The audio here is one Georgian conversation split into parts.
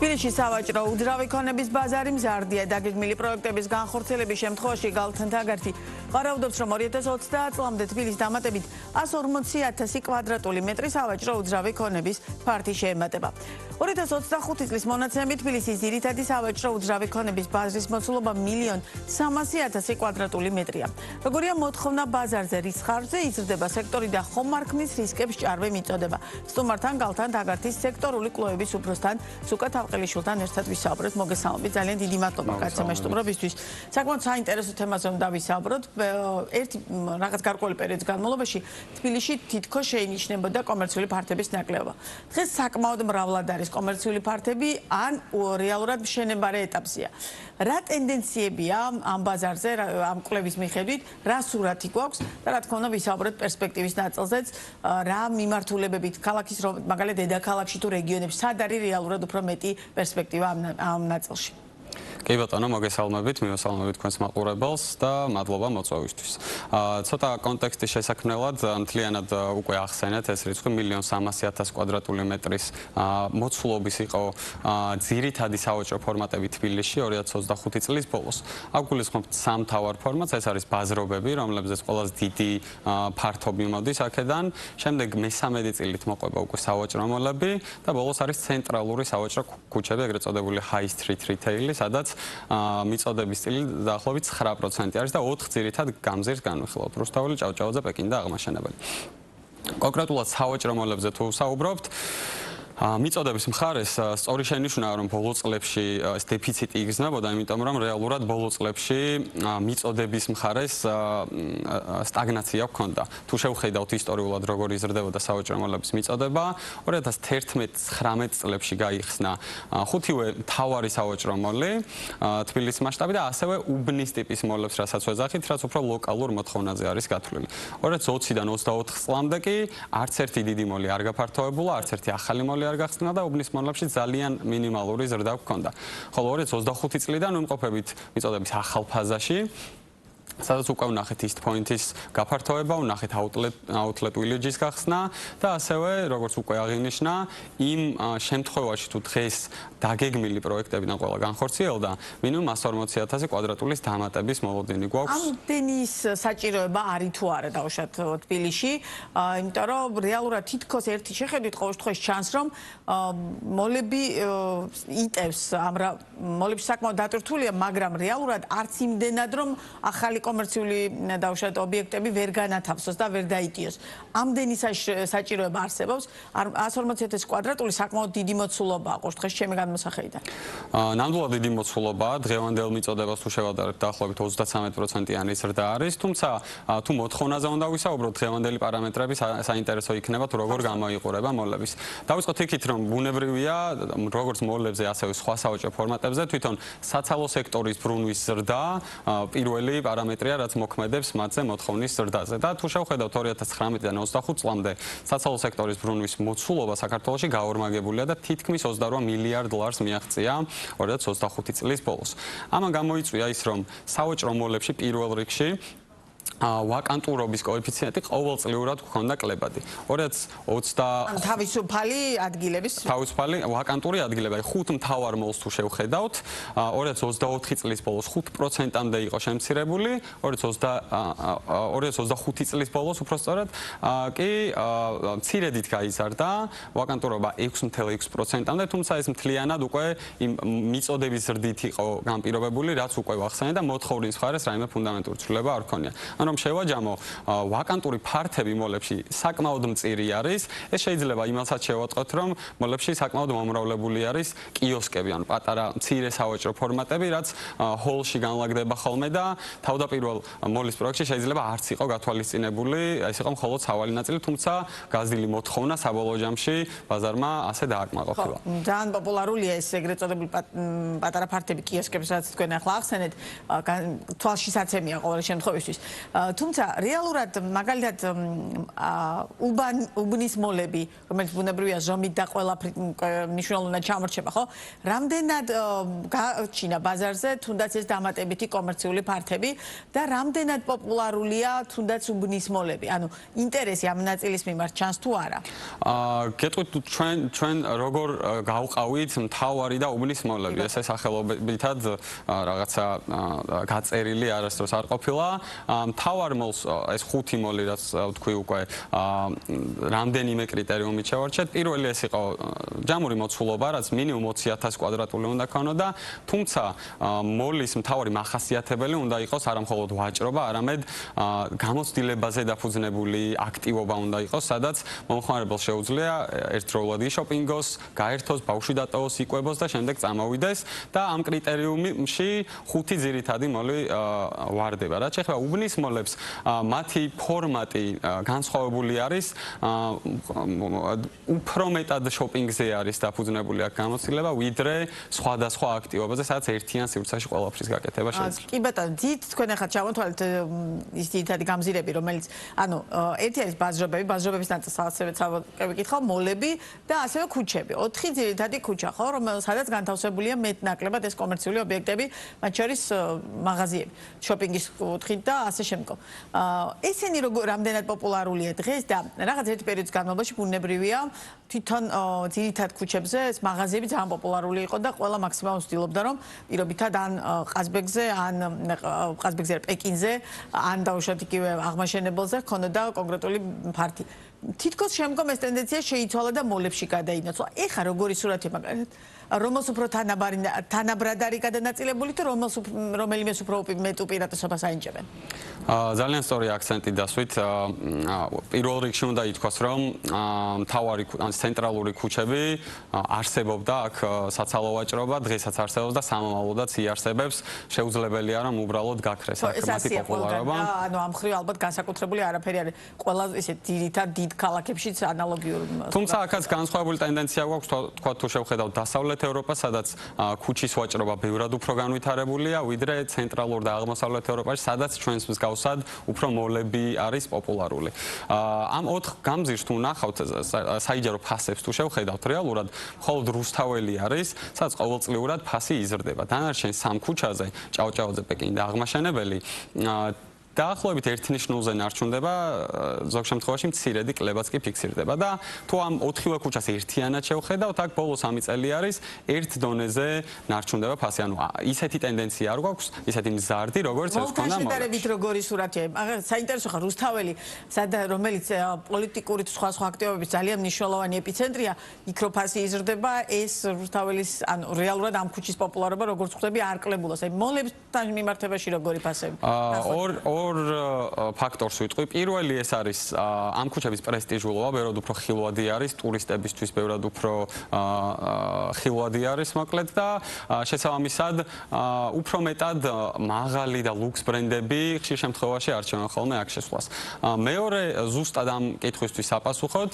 თბილისში სავაჭრო უძრავი ქონების ბაზარი მზარდია. დაგეგმილი პროექტების განხორციელების შემთხვევაში გალთან თაგართი ვარაუდობს, რომ 2030 წლამდე თბილისის დამატებით 140,000 კვადრატული მეტრი სავაჭრო უძრავი ქონების ფართი შეემატება. 2025 წლის მონაცემებით თბილისის ძირითადი სავაჭრო უძრავი ქონების ბაზრის მოცულობა 1,300,000 კვადრატული მეტრია. როგორია მოთხოვნა ბაზარზე, რის ხარჯზე იზრდება სექტორი და ხომ არ ქმნის რისკებს ჭარბი მიწოდება. სტუმართან გალთან თაგართის სექტორული კვლევების უფროსთან სუკა თავყელიშვილთან ერთად ვისაუბრეთ. მოგესალმებით, ძალიან დიდი მადლობა კაცემ სტუმრობისთვის. საკმაოდ საინტერესო თემაზე უნდა ვისაუბროთ. ერთი რაღაც გარკვეული პერიოდის განმავლობაში თბილისში თითქოს შეინიშნებოდა კომერციული ფართების ნაკლებობა. დღეს საკმაოდ მრავლად არის კომერციული ფართები, ან რეალურად მშენებარე ეტაპზეა. რა ტენდენციებია ამ ბაზარზე, ამ კვლევის მიხედვით, რა სურათი გვაქვს და რა თქმა უნდა ვისაუბროთ პერსპექტივის ნაწილზეც, რა მიმართულებებით ქალაქის მაგალითად დედაქალაქში თუ რეგიონებში სად არის რეალურად უფრო მეტი პერსპექტივა ამ ნაწილში. კი ბატონო, მოგესალმებით, მივესალმებით თქვენს მაყურებელს და მადლობა მოწვევისთვის. ცოტა კონტექსტის შესაქმნელად მთლიანად უკვე ახსენეთ ეს რიცხვი 1,300,000 კვადრატული მეტრის მოცულობის იყო ძირითადი სავაჭრო ფორმატები თბილისში 2025 წლის ბოლოს. აქ გულისხმობთ სამ მთავარ ფორმატს, ეს არის ბაზრობები, რომლებზეც ყველაზე დიდი ფართობი მოდის აქედან, შემდეგ მესამედი წილით მოყვება უკვე სავაჭრო მოლები და ბოლოს არის ცენტრალური სავაჭრო ქუჩები, ეგრეთ წოდებული high street retail, სადაც მიწოდების წილი დაახლოებით 9% არის და 4 ძირითად გამზირს განვიხილავთ: რუსთაველი, ჭავჭავაძე, პეკინი და აღმაშენებელი. კონკრეტულად სავაჭრო მოლებზე თუ ვსაუბრობთ, მიწოდების მხარეს სწორი შენიშვნაა, რომ ბოლო წლებში ეს დეფიციტი იგრძნობოდა, იმიტომ რომ რეალურად ბოლო წლებში მიწოდების მხარეს სტაგნაცია ჰქონდა. თუ შევხედავთ ისტორიულად როგორ იზრდებოდა სავაჭრო მოლების მიწოდება, 2011-19 წლებში გაიხსნა ხუთივე მთავარი სავაჭრო მოლი თბილისის მასშტაბით და ასევე უბნის ტიპის მოლებს, რასაც ვეძახით, რაც უფრო ლოკალურ მოთხოვნაზე არის გათვლილი. 2020-დან 24 წლამდე კი არც ერთი დიდი მოლი არ გაფართოვებულა, არც ერთი ახალი მოლი არ გახსნა და უბნის მოლებში ძალიან მინიმალური ზრდა ჰქონდა. ხოლო 2025 წლიდან ვიმყოფებით მიწოდების ახალ ფაზაში, სადაც უკვე ვნახეთ East Point-ის გაფართოება, ვნახეთ Outlet Village-ის გახსნა და ასევე, როგორც უკვე აღინიშნა, იმ შემთხვევაში თუ დღეს დაგეგმილი პროექტებიდან ყველა განხორციელდა, მინიმუმ 140,000 კვადრატულის დამატების მოლოდინი გვაქვს. ამდენის საჭიროება არის თუ არა დავუშვათ თბილისში, იმიტომ რომ რეალურად თითქოს ერთი შეხედვით ყოველ შემთხვევაში ჩანს, რომ მოლები იტევს მოლებში საკმაოდ დატვირთულია, მაგრამ რეალურად არც იმდენად, რომ ახალი კომერციული დავუშვათ ობიექტები ვერ განათავსოს და ვერ დაიტიოს. ამდენი საჭიროება არსებობს, 140,000 კვადრატული საკმაოდ დიდი მოცულობაა ყოველ შემთხვევაში ჩემი მოსახედიდან. ნამდვილად დიდი მოცულობაა, დღევანდელ მიწოდებას თუ შევადარებთ, დაახლოებით 33%-იანი ზრდა არის, თუმცა თუ მოთხოვნაზე უნდა ვისაუბროთ, დღევანდელი პარამეტრები საინტერესო იქნება თუ როგორ გამოიყურება მოლების. დავიწყოთ იქით, რომ ბუნებრივია, როგორც მოლებზე, ასევე სხვა სავაჭრო ფორმატებზე, თვითონ საცალო სექტორის ბრუნვის ზრდა პირველი პარამეტრია, რაც მოქმედებს მათზე მოთხოვნის ზრდაზე. და თუ შევხედავთ 2019-დან 25 წლამდე საცალო სექტორის ბრუნვის მოცულობა საქართველოში გაორმაგებულია და თითქმის 28 მილიარდ დოლარს მიაღწია 2025 წლის ბოლოს. ამან გამოიწვია ის, რომ სავაჭრო მოლებში პირველ რიგში ვაკანტურობის კოეფიციენტი ყოველწლიურად გვქონდა კლებადი. 2020 თავისუფალი ადგილების თავისუფალი ვაკანტური ადგილები, 5 მთავარ მოლს თუ შევხედავთ, 2024 წლის ბოლოს 5%-მდე იყო შემცირებული, 2025 წლის ბოლოს უпростоრად კი მცირედით გაიზარდა ვაკანტურობა 6.6%-მდე, თუმცა ეს მთლიანად უკვე იმ მიწოდების ზრდით იყო განპირობებული, რაც უკვე ვახსენე და მოთხოვნის მხარეს რაიმე ფუნდამენტური ცვლილება არ ქონია. რომ შევაჯამო, ვაკანტური ფართები მოლებში საკმაოდ მწირი არის. ეს შეიძლება იმასაც შევატყოთ, რომ მოლებში საკმაოდ მომრავლებული არის კიოსკები, ანუ პატარა მცირე სავაჭრო ფორმატები, რაც ჰოლში განლაგდება ხოლმე და თავდაპირველ მოლის პროექტში შეიძლება არც იყო გათვალისწინებული, ეს იყო მხოლოდ სავალი ნაწილი, თუმცა გაზრდილი მოთხოვნა საბოლოო ჯამში ბაზარმა ასე დააკმაყოფილა. ძალიან პოპულარულია ეს ეგრეთ წოდებული პატარა ფართები კიოსკები, სადაც თქვენ ახლა ახსენეთ, თვალშისაცემია ყოველ შემთხვევაში. თუმცა რეალურად მაგალითად უბნის მოლები, რომელიც ბუნებრივია ზომით და ყველაფრით მნიშვნელოვნად ჩამორჩება, ხო? რამდენად გაჩინა ბაზარზე თუნდაც ეს დამატებითი კომერციული ფართები და რამდენად პოპულარულია თუნდაც უბნის მოლები? ანუ ინტერესი ამ ნაწილის მიმართ ჩანს თუ არა? გეტყვით ჩვენ როგორ გავყავით მთავარი და უბნის მოლები, ესე სახელობითად რაღაცა გაწერილი არასდროს არ ყოფილა. მთავარ მოლს ეს 5 მოლი რაც ვთქვი უკვე რამდენიმე კრიტერიუმით შევარჩიეთ. პირველი ეს იყო ჯამური მოცულობა, რაც მინიმუმ 20,000 კვადრატული უნდა ქონოდა, თუმცა მოლის მთავარი მახასიათებელი უნდა იყოს არა მხოლოდ ვაჭრობა, არამედ გამოცდილებაზე დაფუძნებული აქტივობა უნდა იყოს, სადაც მომხმარებელს შეუძლია ერთდროულად იშოპინგოს, გაერთოს, ბავშვი დატოვოს, იკვებოს და შემდეგ წამოვიდეს და ამ კრიტერიუმში 5 ძირითადი მოლი ვარდება. რაც შეეხება უბნის მოლებს, მათი ფორმატი განსხვავებული არის, უფრო მეტად შოპინგზე არის დაფუძნებული აქ გამოცდილება, ვიდრე სხვადასხვა აქტივობაზე, სადაც ერთიან სივრცეში ყველაფრის გაკეთება შეიძლება. კი ბატონო, ძით თქვენ ახლა ჩავთვალეთ ის ძირითადი გამზირები, რომელიც ანუ ერთი არის ბაზრობების ნაწილს ასევე ვიკითხავ, მოლები და ასევე ქუჩები. 4 ძირითადი ქუჩა, ხო, რომელსაც განთავსებულია მეტნაკლებად ეს კომერციული ობიექტები, მათ შორის მაღაზიები, შოპინგის კუთხით და ასე შემდგომ. ესენი რამდენად პოპულარულია დღეს და რაღაც ერთი პერიოდის განმავლობაში ბუნებრივია თვითონ ძირითად ქუჩებზე ეს მაღაზიები ძალიან პოპულარული იყო და ყველა მაქსიმალურად ვცდილობდა რომ პირობითად ან ყაზბეგზე ან ყაზბეგზე პეკინზე ან დაუშვათ იგივე აღმაშენებელზე ჰქონოდა კონკრეტული ფართი. თითქოს შემდგომ ეს ტენდენცია შეიცვალა და მოლებში გადაინაცვლა. ეხა როგორი სურათია მაგალითად რომელს უფრო თანაბრად არის გადანაწილებული თუ რომელიმეს უფრო მეტ უპირატესობას აინჭებენ? ძალიან სწორი აქცენტი დასვით. პირველ რიგში უნდა ითქვას, რომ მთავარი ცენტრალური ქუჩები არსებობდა აქ საცალო ვაჭრობა, დღესაც არსებობს და სამომავლოდაც იარსებებს. შეუძლებელია რომ უბრალოდ გაქრეს აქ მათი პოპულარობა. ანუ ამ მხრივ ალბათ განსაკუთრებული არაფერი არის. ყველა ისე ძირითად დიდ ქალაქებშიც ანალოგიური. თუმცა აქაც განსხვავებული ტენდენცია გვაქვს, თქვა თუ შევხედავთ დასავლეთ ევროპას, სადაც ქუჩის ვაჭრობა ბევრად უფრო განვითარებულია, ვიდრე ცენტრალურ და აღმოსავლეთ ევროპაში, სადაც ჩვენს მსგავსად უფრო მოლები არის პოპულარული. ამ 4 გამზირს თუ ნახავთ საიჯარო ფასებს თუ შევხედავთ, რეალურად მხოლოდ რუსთაველი არის, სადაც ყოველწლიურად ფასი იზრდება. დანარჩენ 3 ქუჩაზე, ჭავჭავაძე, პეკინი და აღმაშენებელი დაახლოებით ერთნიშნულზე ნარჩუნდება, ზოგ შემთხვევაში მცირედი კლებაც კი ფიქსირდება და თუ ამ 4-ვე ქუჩას ერთიანად შევხედავთ, აქ ბოლო 3 წელი არის ერთ დონეზე ნარჩუნდება ფასი. ანუ ისეთი ტენდენცია არ გვაქვს, ისეთი მზარდი, როგორც ეს ქონდა მოლებში. შედარებით როგორი სურათია? საინტერესო ხარ რუსთაველი, რომელიც პოლიტიკური სხვა აქტივობების ძალიან მნიშვნელოვანი ეპიცენტრია, იქ რო ფასი იზრდება, ეს რუსთაველის ანუ რეალურად ამ ქუჩის პოპულარობა როგორც ხვდები არ კლებულობს. აი მოლებთან მიმართებაში როგორი ფასები? ორ ფაქტორს ვიტყვი. პირველი ეს არის ამ ქუჩების პრესტიჟულობა, ბევრად უფრო ხილვადი არის, ტურისტებისთვის ბევრად უფრო ხილვადი არის, მოკლედ და შესაბამისად უფრო მეტად მაღალი და ლუქს ბრენდები ხშირ შემთხვევაში არჩევენ ხოლმე აქ შესვლას. მეორე ზუსტად ამ კითხვისთვის საპასუხოდ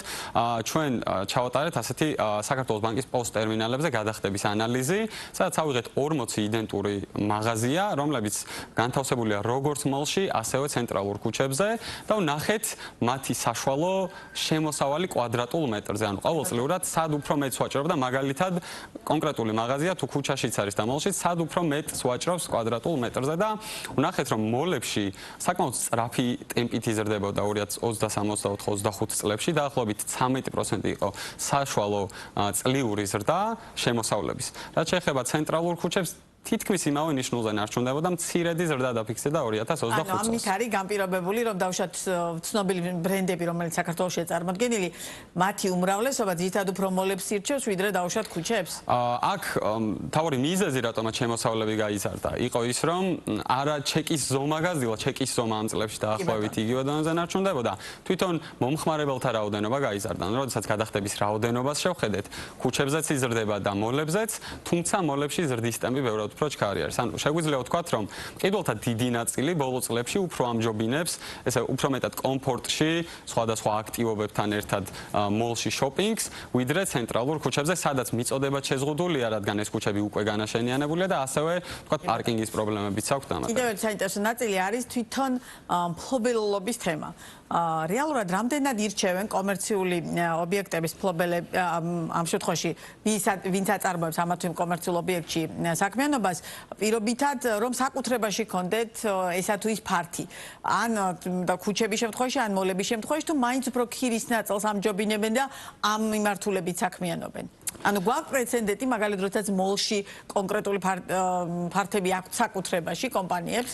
ჩვენ ჩავატარეთ ასეთი საქართველოს ბანკის პოსტ ტერმინალებზე გადახდების ანალიზი, სადაც ავიღეთ 40 იდენტური მაღაზია, რომლებიც განთავსებულია როგორც მოლში, ასევე ცენტრალურ ქუჩებზე და ვნახეთ მათი საშუალო შემოსავალი კვადრატულ მეტრზე. ანუ ყოველწლიურად სად უფრო მეტს ვაჭრობდა, მაგალითად კონკრეტული მაღაზია თუ ქუჩაშიც არის და მოლშიც სად უფრო მეტს ვაჭრობს კვადრატულ მეტრზე და ვნახეთ რომ მოლებში საკმაოდ სწრაფი ტემპით იზრდებოდა 2023-25 წლებში, დაახლოებით 13% იყო საშუალო წლიური ზრდა შემოსავლების. რაც შეეხება ცენტრალურ ქუჩებს, თითქმის იმავე ნიშნულზე ნარჩუნდებოდა, მცირედი ზრდა დაფიქსირდა 2025 წელს. ამით არის განპირობებული, რომ დავუშვათ ცნობილი ბრენდები, რომელიც საქართველოშია წარმოდგენილი, მათი უმრავლესობა ძირითადად უფრო მოლებს ირჩევს, ვიდრე დავუშვათ ქუჩებს. აქ თავი მიზეზი, რატომაც შემოსავლები გაიზარდა, იყო ის, რომ არა ჩეკის ზომა გაზრდილა, ჩეკის ზომა ამ წლებში დაახლოებით იგივე დონეზე ნარჩუნდებოდა. თვითონ მომხმარებელთა რაოდენობა გაიზარდა. როდესაც გადახდების რაოდენობას შევხედეთ, ქუჩებზეც იზრდება და მოლებზეც, თუმცა მოლებში ზრდის ტემპი ბევრად უცებ უფრო ჩქარი არის. ანუ შეგვიძლია ვთქვათ, რომ მყიდველთა დიდი ნაწილი ბოლო წლებში უფრო ამჯობინებს, ესე უფრო მეტად კომფორტში, სხვადასხვა აქტივობებთან ერთად მოლში შოპინგს, ვიდრე ცენტრალურ ქუჩებზე, სადაც მიწოდება შეზღუდულია, რადგან ეს ქუჩები უკვე განაშენიანებულია და ასევე ვთქვათ, პარკინგის პრობლემებიც აქვს დამატებით. კიდევ ერთი საინტერესო ნაწილი არის თვითონ მფლობელობის თემა. რეალურად რამდენად ირჩევენ კომერციული ობიექტების მფლობელები ამ შემთხვევაში ვინც აწარმოებს ამა თუ იმ კომერციულ ობიექტში საქმიანობას პირობითად რომ საკუთრებაში კონდეთ ესა თუ ის ფართი ან ქუჩების შემთხვევაში ან მოლების შემთხვევაში თუ მაინც უფრო ქირის ნაწილს ამჯობინებენ და ამ მიმართულებით საქმიანობენ. ანუ გვაქვს პრეცედენტი მაგალითად როდესაც მოლში კონკრეტული ფართები აქვს საკუთრებაში კომპანიებს?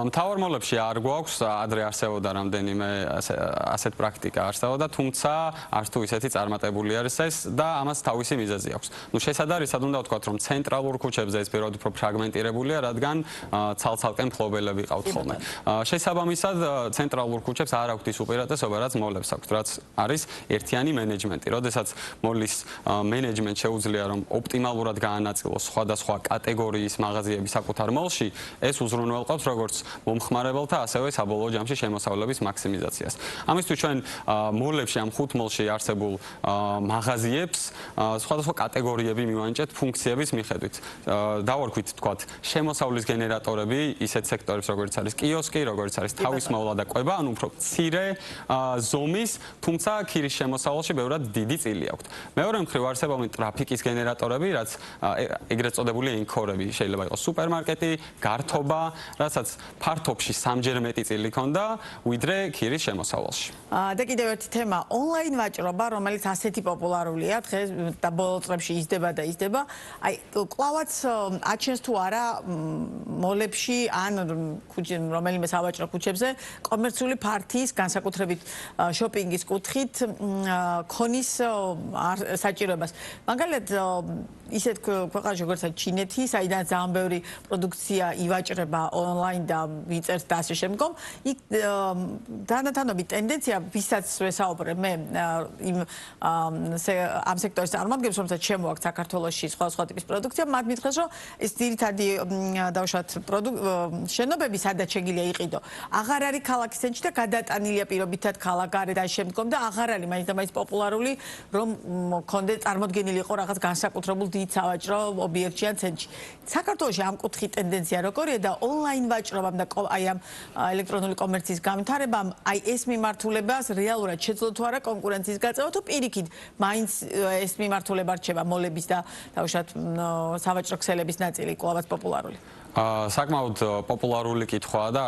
მთავარ მოლებში არ გვაქვს, ადრე არსებობდა რამდენიმე ასეთ პრაქტიკა არსებობდა, თუმცა არც თუ ისეთი წარმატებული არის ეს და ამას თავისი მიზეზი აქვს. ნუ შესაძლოა უნდა ვთქვათ, რომ ცენტრალურ ქუჩებზე ეს პირობად უფრო ფრაგმენტირებულია, რადგან ცალ-ცალკე მფლობელები ყავთ ხოლმე. შესაბამისად, ცენტრალურ ქუჩებს არ აქვთ ის უპირატესობა, რაც მოლებს აქვთ, რაც არის ერთიანი მენეჯმენტი. როდესაც მოლის მენეჯმენტი შეუძლია რომ ოპტიმალურად გაანაწილოს სხვადასხვა კატეგორიის მაღაზიები საკუთარ მოლში, ეს უზრუნველყოფს როგორც მომხმარებელთა, ასევე საბოლოო ჯამში შემოსავლების მაქსიმიზაციას. ამისთვის ჩვენ მოლებში ამ 5 მოლში არსებულ მაღაზიებს სხვადასხვა კატეგორიები მივანიჭეთ ფუნქციების მიხედვით. დავარქვით, თქვათ, შემოსავლის გენერატორები ისეთ სექტორებს, როგორც არის კიოსკი, როგორც არის თავისმოვლა და კვება, ანუ უფრო მცირე ზომის, თუმცა ქირის შემოსავალში ბევრად დიდი წილი აქვთ. მეორე მხრივ არსებობენ ტრაფიკის გენერატორები, რაც ეგრეთ წოდებული ენქორები, შეიძლება იყოს სუპერმარკეტი, გართობა, რასაც ფართობში 3-ჯერ მეტი წილი ქონდა, ვიდრე ქირის შემოსავალში. და კიდევ ერთი თემა, ონლაინ ვაჭრობა, რომელიც ასეთი პოპულარულია დღეს და ბოლო წლებში იზრდება და იზრდება. აი, კლავაც აჩენს თუ არა მოლებში ან რომელიმე სავაჭრო ქუჩებზე კომერციული ფართის განსაკუთრებით შოპინგის კუთხით ქონის საჭიროებას. მაგალითად ისეთ ქვეყანაში როგორც ჩინეთი, საიდან ძალიან ბევრი პროდუქცია ივაჭრება ონლაინ და ვიწერს და ასე შემდგომ, იქ თანათანობით ტენდენცია, ვისაც ვესაუბრებ მე ამ სექტორის წარმომადგენლებს, რომელსაც შემოაქვს საქართველოში სხვადასხვა ტიპის პროდუქცია, მათ მითხრეს, რომ ეს ძირითადი დავუშვათ შენობები, სადაც შეგიძლია იყიდო, აღარ არის ქალაქის ცენტრში და გადატანილია პირობითად ქალაქ გარეთ და შემდგომ და აღარ არის მაინც და მაინც პოპულარული, რომ კონდეთ წარმოდგენილი იყო რაღაც განსაკუთრებულ დიდ სავაჭრო ობიექტში ან ცენტრში. საქართველოში ამ კუთხით ტენდენცია როგორია და ონლაინ ვაჭრობამ და აი ამ ელექტრონული კომერციის განვითარებამ აი ეს მიმართულებას რეალურად შეძლო თუ არა კონკურენციის გაწევა თუ პირიქით მაინც ეს მიმართულება რჩება მოლების და დავუშვათ სავაჭრო ქსელების ნაწილი კვლავაც პოპულარული. საკმაოდ პოპულარული კითხვაა და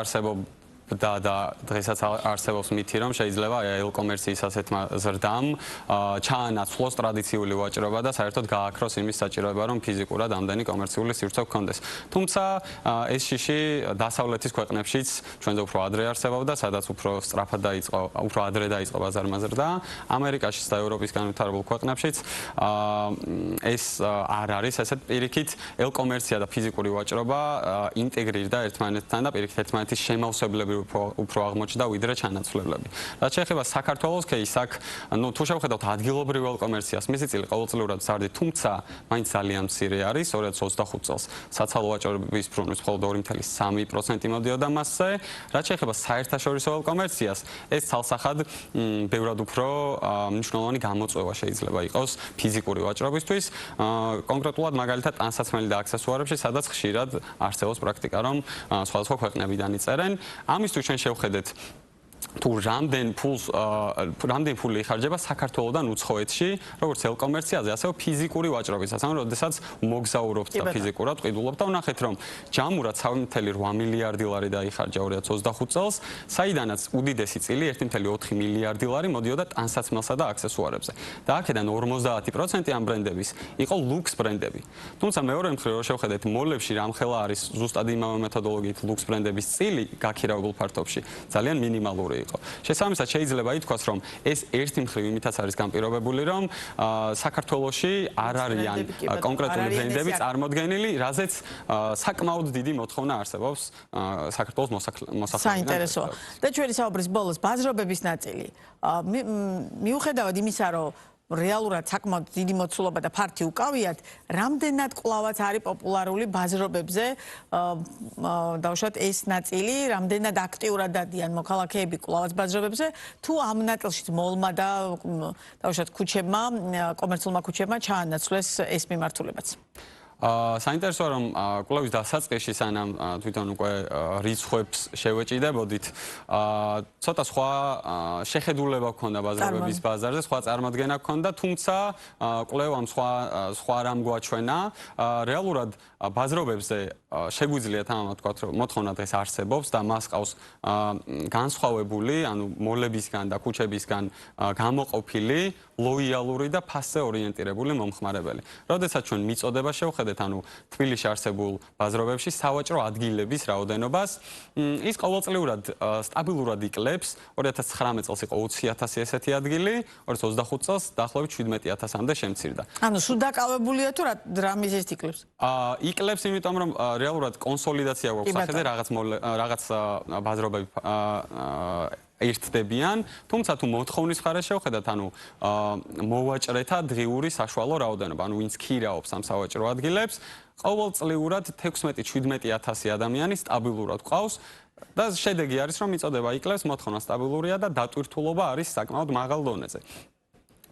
და დღესაც არსებობს მითი, რომ შეიძლება ელ-კომერციის ასეთმა ზრდამ ჩაანაცვლოს ტრადიციული ვაჭრობა და საერთოდ გააქროს იმის საჭიროება, რომ ფიზიკურად ამდენი კომერციული სივრცე გქონდეს. თუმცა ეს შიში დასავლეთის ქვეყნებშიც ჩვენზე უფრო ადრე არსებობდა, სადაც უფრო სწრაფად დაიწყო, უფრო ადრე დაიწყო ბაზარმა ზრდა. ამერიკაშიც და ევროპის განვითარებულ ქვეყნებშიც ეს არ არის ესეთ პირიქით ელ-კომერცია და ფიზიკური ვაჭრობა ინტეგრირდა ერთმანეთთან და პირიქით ერთმანეთის შემავსებლები უფრო აღმოჩნდა ვიდრე ჩანაცვლებლები. რაც შეეხება საქართველოს кейსს, აქ თუ შევხედავთ ადგილობრივ ელ-კომერციას, მისი წილი ყოველწლიურად მზარდი, თუმცა მაინც ძალიან მცირე არის, 2025 წელს საცალო ვაჭრობის ბრუნვის მხოლოდ 2.3% მოდიოდა მასზე. რაც შეეხება საერთაშორისო ელ-კომერციას, ეს ცალსახად ბევრად უფრო მნიშვნელოვანი გამოწვევა შეიძლება იყოს ფიზიკური ვაჭრობისთვის, კონკრეტულად მაგალითად ტანსაცმელი და აქსესუარებში, სადაც ხშირად არსებობს პრაქტიკა, რომ სხვადასხვა ქვეყნებიდან იწერენ. ამისთვის ჩვენ შევხედეთ თუ რამდენ ფული იხარჯება საქართველოდან უცხოეთში, როგორც ელ-კომერციაზე, ასევე ფიზიკური ვაჭრობისას, ანუ როდესაც მოგზაურობთ და ფიზიკურად ყიდულობთ და ვნახეთ, რომ ჯამურად 3.8 მილიარდი ლარი დაიხარჯა 2025 წელს, საიდანაც უდიდესი წილი 1.4 მილიარდი ლარი მოდიოდა ტანსაცმელსა და აქსესუარებზე. და აქედან 50% ამ ბრენდების იყო ლუქს ბრენდები. თუმცა მეორე მხრივ რო შევხედეთ მოლებში რამხელა არის ზუსტად იმავე მეთოდოლოგიით ლუქს ბრენდების წილი გაქირავებულ ფართობში, ძალიან მინიმალური იყო. შესაბამისად შეიძლება ითქვას, რომ ეს ერთი მხრივ იმითაც არის განპირობებული, რომ საქართველოში არ არიან კონკრეტული ბრენდები წარმოდგენილი, რაზეც საკმაოდ დიდი მოთხოვნა არსებობს საქართველოს მოსახლეობისგან. საინტერესოა. და ჩვენი საუბრის ბოლოს ბაზრობების ნაწილი. მიუხედავად იმისა, რომ რეალურად საკმაოდ დიდი მოცულობა და ფართი უკავიათ, რამდენად კვლავაც არის პოპულარული ბაზრობებზე დავუშვათ ეს ნაწილი, რამდენად აქტიურად დადიან მოქალაქეები კვლავაც ბაზრობებზე, თუ ამ ნაწილშიც მოლმა და დავუშვათ ქუჩებმა, კომერციულმა ქუჩებმა ჩაანაცვლეს ეს მიმართულებაც. საინტერესოა რომ კვლევის დასაწყისში სანამ თვითონ უკვე რიცხვებს შევეჭიდებოდით, ცოტა სხვა შეხედულება ჰქონდა ბაზრობების ბაზარზე, სხვა წარმოდგენა ჰქონდა, თუმცა კვლევამ სხვა რამ გვაჩვენა. რეალურად ბაზრობებზე შეგვიძლია თამამად ვთქვათ, რომ მოთხოვნა დღეს არსებობს და მას ყავს განსხვავებული, ანუ მოლებისგან და ქუჩებისგან გამოყოფილი, ლოიალური და ფასზე ორიენტირებული მომხმარებელი. როდესაც ჩვენ მიწოდება შევხედეთ, ანუ თბილისში არსებულ ბაზრობებში სავაჭრო ადგილების რაოდენობას, ის ყოველწლიურად სტაბილურად იკლებს. 2019 წელს იყო 20,000 ესეთი ადგილი, 2025 წელს დაახლოებით 17,000-მდე შემცირდა. ანუ სულ დაკავებულია თუ რა მიზეზით იკლებს? იკლებს, იმიტომ რომ რეალურად კონსოლიდაცია გვაქვს სახედე რაღაც ბაზრობები ერთდებიან, თუმცა თუ მოთხოვნის მხარეს შევხედათ, ანუ მოვაჭრეთა დღიური საშუალო რაოდენობა, ანუ ვინც ქირაობს ამ სავაჭრო ადგილებს, ყოველწლიურად 16-17,000 ადამიანი სტაბილურად ყავს და შედეგი არის, რომ მიწოდება იკლებს, მოთხოვნა სტაბილურია და დატვირთულობა არის საკმაოდ მაღალ დონეზე.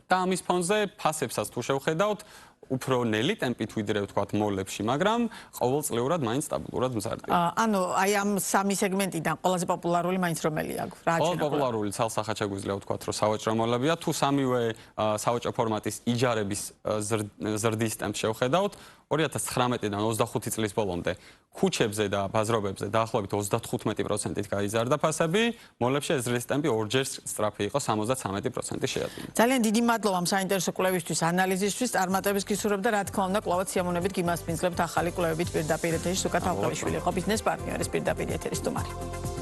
და ამის ფონზე ფასებსაც თუ შევხედავთ, უფრო ნელი ტემპით ვიდრე ვთქვათ მოლებში, მაგრამ ყოველწლიურად მაინც სტაბილურად მზარდება. ანუ აი ამ სამი სეგმენტიდან ყველაზე პოპულარული მაინც რომელია? ყველაზე პოპულარული ცალსახად შეგვიძლია ვთქვათ, რომ სავაჭრო მოლებია, თუ სამივე სავაჭრო ფორმატის იჯარების ზრდის ტემპს შევხედავთ, 2019-დან 25 წლის ბოლომდე ქუჩებზე და ბაზრობებზე დაახლოებით 35%-ით გაიზარდა ფასები, მოლებში ეს ზრდის ტემპი ორჯერ სწრაფი იყო, 73% შეადგინა. ძალიან დიდი მადლობა ამ საინტერესო კვლევისთვის, ანალიზისთვის, წარმატების გისურვებ და რა თქმა უნდა, კვლავაც სიამოვნებით გიმასპინძლებთ ახალი კვლევებით პირდაპირ ეთერში. სუკა თავყალიშვილი იყო ბიზნეს პარტნიორის პირდაპირ ეთერის სტუმარი.